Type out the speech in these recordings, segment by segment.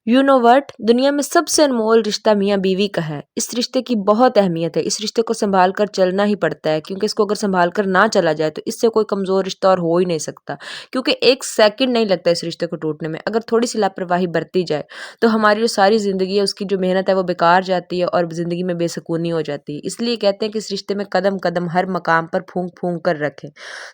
You know what, दुनिया में सबसे अनमोल रिश्ता मियाँ बीवी का है। इस रिश्ते की बहुत अहमियत है। इस रिश्ते को संभाल कर चलना ही पड़ता है, क्योंकि इसको अगर संभाल कर ना चला जाए तो इससे कोई कमज़ोर रिश्ता और हो ही नहीं सकता। क्योंकि एक सेकंड नहीं लगता इस रिश्ते को टूटने में। अगर थोड़ी सी लापरवाही बरती जाए तो हमारी जो सारी ज़िंदगी है, उसकी जो मेहनत है वो बेकार जाती है और ज़िंदगी में बेसुकूनी हो जाती है। इसलिए कहते हैं कि इस रिश्ते में कदम कदम हर मकाम पर फूंक फूंक कर रखें।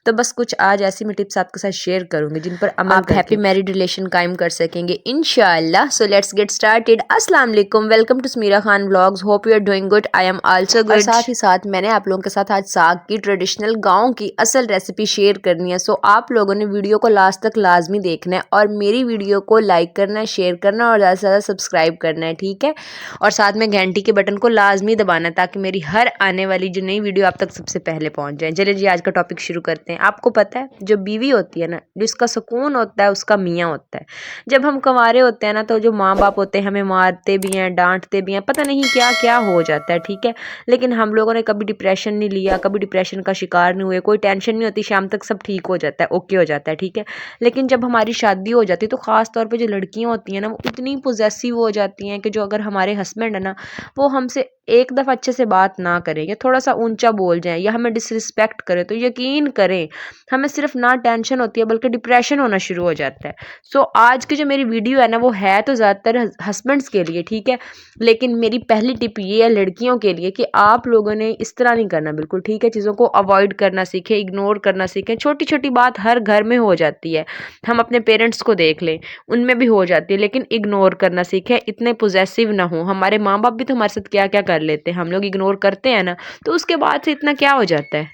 तो बस कुछ आज ऐसी मैं टिप्स आपके साथ शेयर करूंगी जिन पर अमल आप हैप्पी करके मैरिड रिलेशन कायम कर सकेंगे इंशाल्लाह। So let's get started. अस्सलाम वालेकुम, welcome to Smeera Khan vlogs. Hope you are doing good, I am also good. और साथ ही साथ मैंने आप लोगों के साथ आज साग की ट्रेडिशनल गांव की असल रेसिपी शेयर करनी है। सो आप लोगों ने वीडियो को लास्ट तक लाजमी देखना है और मेरी वीडियो को लाइक करना है, शेयर करना और ज़्यादा से ज़्यादा सब्सक्राइब करना है, ठीक है। और साथ में घंटी के बटन को लाजमी दबाना है ताकि मेरी हर आने वाली जो नई वीडियो आप तक सबसे पहले पहुंच जाए। चलिए जी, आज का टॉपिक शुरू करते हैं। आपको पता है, जो बीवी होती है ना, जिसका सुकून होता है उसका मियाँ होता है। जब हम कंवारे होते हैं ना, तो जो माँ बाप होते हैं हमें मारते भी हैं, डांटते भी हैं, पता नहीं क्या क्या हो जाता है, ठीक है। लेकिन हम लोगों ने कभी डिप्रेशन नहीं लिया, कभी डिप्रेशन का शिकार नहीं हुए, कोई टेंशन नहीं होती, शाम तक सब ठीक हो जाता है, ओके हो जाता है, ठीक है। लेकिन जब हमारी शादी हो जाती है तो ख़ास तौर पे जो लड़कियां होती हैं ना, वो इतनी पोजेसिव हो जाती हैं कि जो अगर हमारे हस्बैंड है ना, वो हमसे एक दफ़ा अच्छे से बात ना करें या थोड़ा सा ऊंचा बोल जाएं या हमें डिसरिस्पेक्ट करें, तो यकीन करें हमें सिर्फ ना टेंशन होती है बल्कि डिप्रेशन होना शुरू हो जाता है। सो आज की जो मेरी वीडियो है ना, वो है तो ज़्यादातर हस्बैंड्स के लिए, ठीक है। लेकिन मेरी पहली टिप ये है लड़कियों के लिए कि आप लोगों ने इस तरह नहीं करना, बिल्कुल ठीक है। चीज़ों को अवॉइड करना सीखें, इग्नोर करना सीखें। छोटी छोटी बात हर घर में हो जाती है, हम अपने पेरेंट्स को देख लें, उनमें भी हो जाती है, लेकिन इग्नोर करना सीखें। इतने पोजेसिव ना हो। हमारे माँ बाप भी तो हमारे साथ क्या क्या कर लेते हैं, हम लोग इग्नोर करते हैं ना, तो उसके बाद से इतना क्या हो जाता है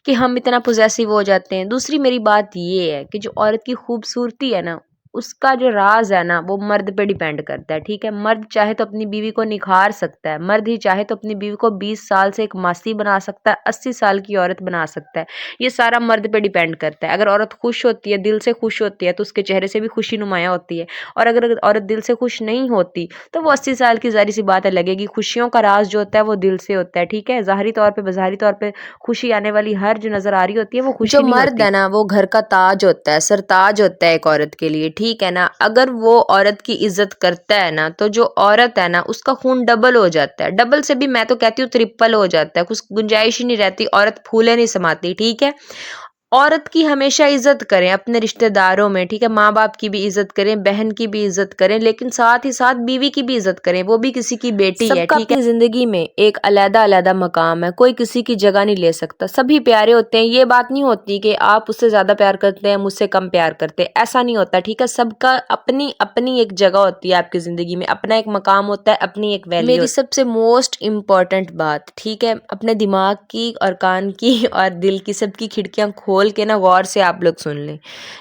कि हम इतना पोजेसिव हो जाते हैं। दूसरी मेरी बात ये है कि जो औरत की खूबसूरती है ना, उसका जो राज है ना, वो मर्द पे डिपेंड करता है, ठीक है। मर्द चाहे तो अपनी बीवी को निखार सकता है, मर्द ही चाहे तो अपनी बीवी को 20 साल से एक मासी बना सकता है, 80 साल की औरत बना सकता है। ये सारा मर्द पे डिपेंड करता है। अगर औरत खुश होती है, दिल से खुश होती है, तो उसके चेहरे से भी खुशी नुमायां होती है। और अगर औरत दिल से खुश नहीं होती तो वो 80 साल की ज़ाहिर सी बात है लगेगी। खुशियों का राज जो होता है वो दिल से होता है, ठीक है। ज़ाहिरी तौर पे, बाज़ाहिरी तौर पे खुशी आने वाली हर जो नजर आ रही होती है वो खुशी जो नहीं मर्द होती। है ना, वो घर का ताज होता है, सरताज होता है एक औरत के लिए, ठीक है ना। अगर वो औरत की इज्जत करता है ना, तो जो औरत है ना, उसका खून डबल हो जाता है। डबल से भी मैं तो कहती हूँ ट्रिपल हो जाता है। कुछ गुंजाइश ही नहीं रहती, औरत फूले नहीं समाती, ठीक है। औरत की हमेशा इज्जत करें अपने रिश्तेदारों में, ठीक है। माँ बाप की भी इज्जत करें, बहन की भी इज्जत करें, लेकिन साथ ही साथ बीवी की भी इज्जत करें, वो भी किसी की बेटी है, सबका ठीक है। अपनी जिंदगी में एक अलग अलग मकाम है, कोई किसी की जगह नहीं ले सकता। सभी प्यारे होते हैं। ये बात नहीं होती कि आप उससे ज्यादा प्यार करते हैं, मुझसे कम प्यार करते हैं, ऐसा नहीं होता, ठीक है। सबका अपनी अपनी एक जगह होती है आपकी जिंदगी में, अपना एक मकाम होता है, अपनी एक वैल्यू। मेरी सबसे मोस्ट इम्पोर्टेंट बात, ठीक है, अपने दिमाग की और कान की और दिल की सबकी खिड़कियां खोल के ना गौर से आप लोग सुन लें।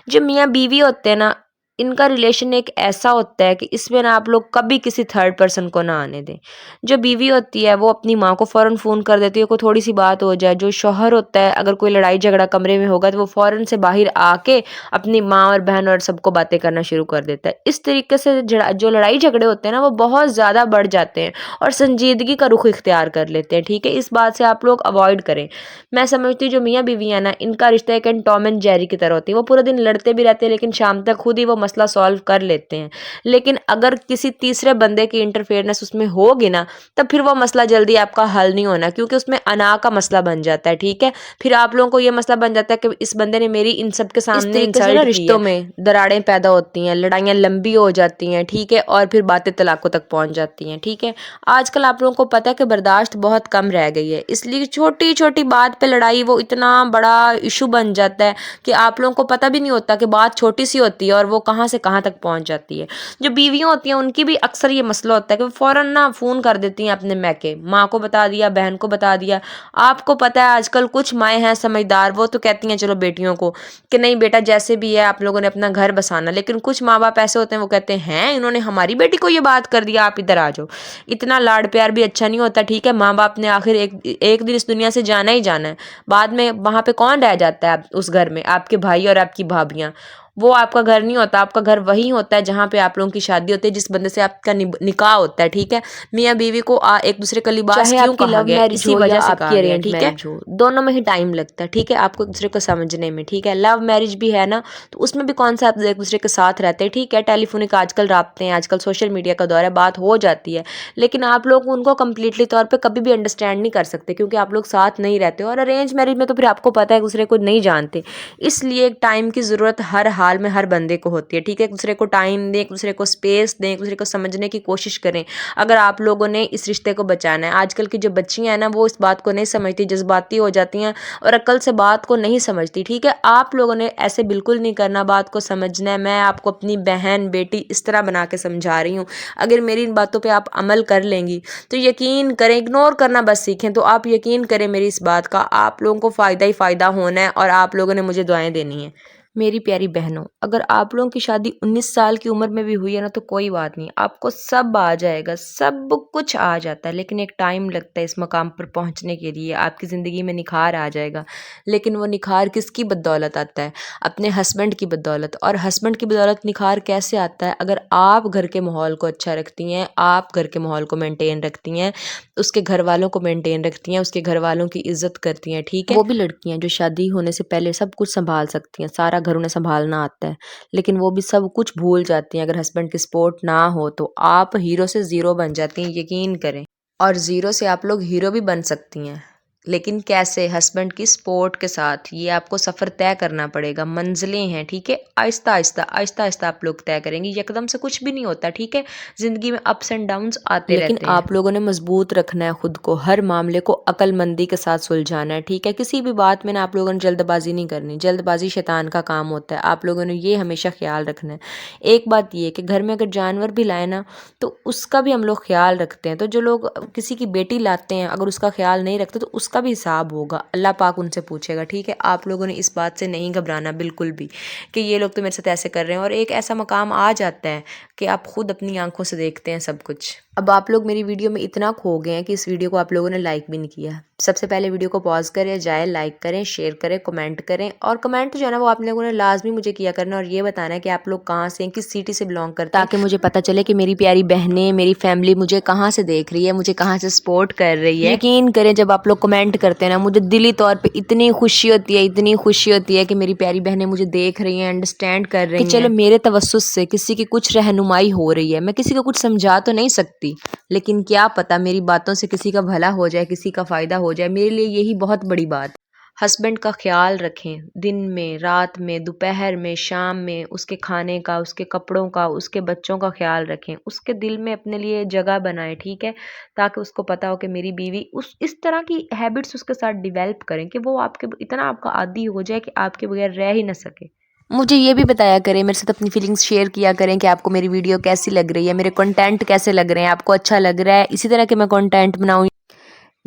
जो मियाँ बीवी होते हैं ना, इनका रिलेशन एक ऐसा होता है कि इसमें ना आप लोग कभी किसी थर्ड पर्सन को ना आने दें। जो बीवी होती है वो अपनी माँ को फ़ौरन फ़ोन कर देती है, कोई थोड़ी सी बात हो जाए। जो शौहर होता है, अगर कोई लड़ाई झगड़ा कमरे में होगा तो वो फ़ौरन से बाहर आके अपनी माँ और बहन और सबको बातें करना शुरू कर देता है। इस तरीके से जो लड़ाई झगड़े होते हैं ना, वो बहुत ज़्यादा बढ़ जाते हैं और संजीदगी का रुख इख्तियार कर लेते हैं, ठीक है। इस बात से आप लोग अवॉइड करें। मैं समझती हूँ जो मियाँ बीवी है ना, इनका रिश्ता एक टॉम एंड जेरी की तरह होती है। वो पूरा दिन लड़ते भी रहते हैं, लेकिन शाम तक खुद ही वो मसला सॉल्व कर लेते हैं। लेकिन अगर किसी तीसरे बंदे की इंटरफेयरनेस उसमें होगी ना, तब फिर वो मसला जल्दी आपका हल नहीं होना, क्योंकि उसमें अना का मसला बन जाता है, ठीक है। फिर आप लोगों को ये मसला बन जाता है कि इस बंदे ने मेरी इन सब के सामने इंसल्ट की रिश्तों में दरारें पैदा होती हैं, लड़ाइयाँ लंबी हो जाती हैं, ठीक है। और फिर बातें तलाकों तक पहुंच जाती हैं, ठीक है। आजकल आप लोगों को पता है कि बर्दाश्त बहुत कम रह गई है, इसलिए छोटी छोटी बात पे लड़ाई वो इतना बड़ा इशू बन जाता है कि आप लोगों को पता भी नहीं होता कि बात छोटी सी होती है और वो कहाँ से कहाँ तक पहुंच जाती है। जो बीवियां होती हैं उनकी भी अक्सर ये मसला होता है कि वो फौरन ना फ़ोन कर देती हैं अपने मैके, माँ को बता दिया, बहन को बता दिया। आपको पता है आजकल कुछ माएँ हैं समझदार, वो तो कहती हैं चलो बेटियों को कि नहीं बेटा जैसे भी है आप लोगों ने अपना घर बसाना। लेकिन कुछ माँ बाप ऐसे होते हैं, वो कहते हैं इन्होंने हमारी बेटी को ये बात कर दिया, आप इधर आ जाओ। इतना लाड प्यार भी अच्छा नहीं होता, ठीक है। माँ बाप ने आखिर एक दिन इस दुनिया से जाना ही जाना है। बाद में वहाँ पे कौन रह जाता है उस घर में? आपके भाई और आपकी भाभियाँ। वो आपका घर नहीं होता, आपका घर वही होता है जहाँ पे आप लोगों की शादी होती है, जिस बंदे से आपका निकाह होता है, ठीक है। मियाँ बीवी को एक दूसरे का लिबास चाहे क्यों आपकी कहा लव गया, मैरिज इसी हो या वजह से कहा आपकी गया, अरेंज ठीक है। मैरिज हो, दोनों में ही टाइम लगता है, ठीक है, आपको एक दूसरे को समझने में, ठीक है। लव मैरिज भी है ना, तो उसमें भी कौन सा आप एक दूसरे के साथ रहते हैं, ठीक है। टेलीफोनिक आजकल राब्ते हैं, आजकल सोशल मीडिया का दौर है, बात हो जाती है, लेकिन आप लोग उनको कम्प्लीटली तौर पर कभी भी अंडरस्टैंड नहीं कर सकते, क्योंकि आप लोग साथ नहीं रहते हो। और अरेंज मैरिज में तो फिर आपको पता है एक दूसरे को नहीं जानते, इसलिए एक टाइम की ज़रूरत हर हाल में हर बंदे को होती है, ठीक है। एक दूसरे को टाइम दें, एक दूसरे को स्पेस दें, एक दूसरे को समझने की कोशिश करें, अगर आप लोगों ने इस रिश्ते को बचाना है। आजकल की जो बच्चियां हैं ना, वो इस बात को नहीं समझती, जज्बाती हो जाती हैं और अक्ल से बात को नहीं समझती, ठीक है। आप लोगों ने ऐसे बिल्कुल नहीं करना, बात को समझना है। मैं आपको अपनी बहन बेटी इस तरह बना के समझा रही हूँ, अगर मेरी इन बातों पे आप अमल कर लेंगी तो यकीन करें, इग्नोर करना बस सीखें, तो आप यकीन करें मेरी इस बात का, आप लोगों को फ़ायदा ही फ़ायदा होना है और आप लोगों ने मुझे दुआएं देनी है। मेरी प्यारी बहनों, अगर आप लोगों की शादी 19 साल की उम्र में भी हुई है ना, तो कोई बात नहीं, आपको सब आ जाएगा, सब कुछ आ जाता है, लेकिन एक टाइम लगता है इस मकाम पर पहुंचने के लिए। आपकी ज़िंदगी में निखार आ जाएगा, लेकिन वो निखार किसकी बदौलत आता है? अपने हस्बैंड की बदौलत। और हस्बैंड की बदौलत निखार कैसे आता है? अगर आप घर के माहौल को अच्छा रखती हैं, आप घर के माहौल को मेंटेन रखती हैं, उसके घर वालों को मेंटेन रखती हैं, उसके घर वालों की इज्जत करती हैं, ठीक है। वो भी लड़कियां जो शादी होने से पहले सब कुछ संभाल सकती हैं, सारा घर उन्हें संभालना आता है, लेकिन वो भी सब कुछ भूल जाती हैं अगर हस्बैंड की सपोर्ट ना हो, तो आप हीरो से ज़ीरो बन जाती हैं, यकीन करें। और ज़ीरो से आप लोग हीरो भी बन सकती हैं, लेकिन कैसे? हस्बैंड की सपोर्ट के साथ। ये आपको सफ़र तय करना पड़ेगा, मंजिलें हैं, ठीक है। आहिस्ता आहिस्ता आहिस्ता आहिस्ता आप लोग तय करेंगे, एकदम से कुछ भी नहीं होता, ठीक है। ज़िंदगी में अप्स एंड डाउन्स आते लेकिन रहते हैं। आप लोगों ने मजबूत रखना है खुद को, हर मामले को अक्लमंदी के साथ सुलझाना है, ठीक है। किसी भी बात में ना आप लोगों ने जल्दबाजी नहीं करनी, जल्दबाजी शैतान का काम होता है, आप लोगों ने ये हमेशा ख्याल रखना है। एक बात ये है कि घर में अगर जानवर भी लाए ना, तो उसका भी हम लोग ख्याल रखते हैं। तो जो लोग किसी की बेटी लाते हैं, अगर उसका ख्याल नहीं रखते तो उसका भी हिसाब होगा, अल्लाह पाक उनसे पूछेगा, ठीक है। आप लोगों ने इस बात से नहीं घबराना बिल्कुल भी कि ये लोग तो मेरे साथ ऐसे कर रहे हैं, और एक ऐसा मकाम आ जाता है कि आप खुद अपनी आंखों से देखते हैं सब कुछ। अब आप लोग मेरी वीडियो में इतना खो गए हैं कि इस वीडियो को आप लोगों ने लाइक भी नहीं किया। सबसे पहले वीडियो को पॉज करें, जाए लाइक करें, शेयर करें, कमेंट करें, और कमेंट जो है ना वो आप लोगों ने लाजमी मुझे किया करना, और ये बताना है कि आप लोग कहाँ से हैं, किस सिटी से बिलोंग करते हैं, ताकि मुझे पता चले कि मेरी प्यारी बहनें, मेरी फैमिली मुझे कहाँ से देख रही है, मुझे कहाँ से सपोर्ट कर रही है। यकीन करें, जब आप लोग कमेंट करते हैं ना, मुझे दिली तौर पर इतनी खुशी होती है, इतनी खुशी होती है कि मेरी प्यारी बहनें मुझे देख रही हैं, अंडरस्टैंड कर रही हैं, कि चलो मेरे तवस्सुस से किसी की कुछ रहनुमाई हो रही है। मैं किसी को कुछ समझा तो नहीं सकती, लेकिन क्या पता मेरी बातों से किसी का भला हो जाए, किसी का फ़ायदा हो जाए, मेरे लिए यही बहुत बड़ी बात। हस्बैंड का ख्याल रखें, दिन में, रात में, दोपहर में, शाम में, उसके खाने का, उसके कपड़ों का, उसके बच्चों का ख्याल रखें, उसके दिल में अपने लिए जगह बनाएं, ठीक है, ताकि उसको पता हो कि मेरी बीवी, उस इस तरह की हैबिट्स उसके साथ डेवलप करें कि वो आपके इतना आपका आदी हो जाए कि आपके बगैर रह ही ना सके। मुझे ये भी बताया करें, मेरे साथ अपनी फीलिंग्स शेयर किया करें कि आपको मेरी वीडियो कैसी लग रही है, मेरे कंटेंट कैसे लग रहे हैं, आपको अच्छा लग रहा है इसी तरह के मैं कंटेंट बनाऊं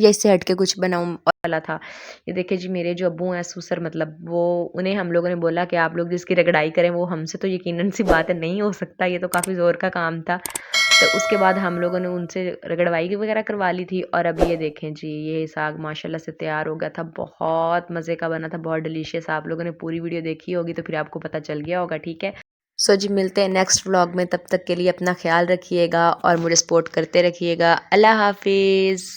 या इससे हट के कुछ बनाऊं। और वाला था, ये देखिए जी, मेरे जो अब्बू हैं ससुर, मतलब वो, उन्हें हम लोगों ने बोला कि आप लोग जिसकी रगड़ाई करें वो हमसे तो यकीनन सी बात है नहीं हो सकता, ये तो काफ़ी ज़ोर का काम था। तो उसके बाद हम लोगों ने उनसे रगड़वाई वगैरह करवा ली थी, और अब ये देखें जी, ये साग माशाल्लाह से तैयार हो गया था, बहुत मज़े का बना था, बहुत डिलीशियस। आप लोगों ने पूरी वीडियो देखी होगी तो फिर आपको पता चल गया होगा, ठीक है। सो जी, मिलते हैं नेक्स्ट व्लॉग में, तब तक के लिए अपना ख्याल रखिएगा और मुझे सपोर्ट करते रखिएगा। अल्लाह हाफिज़।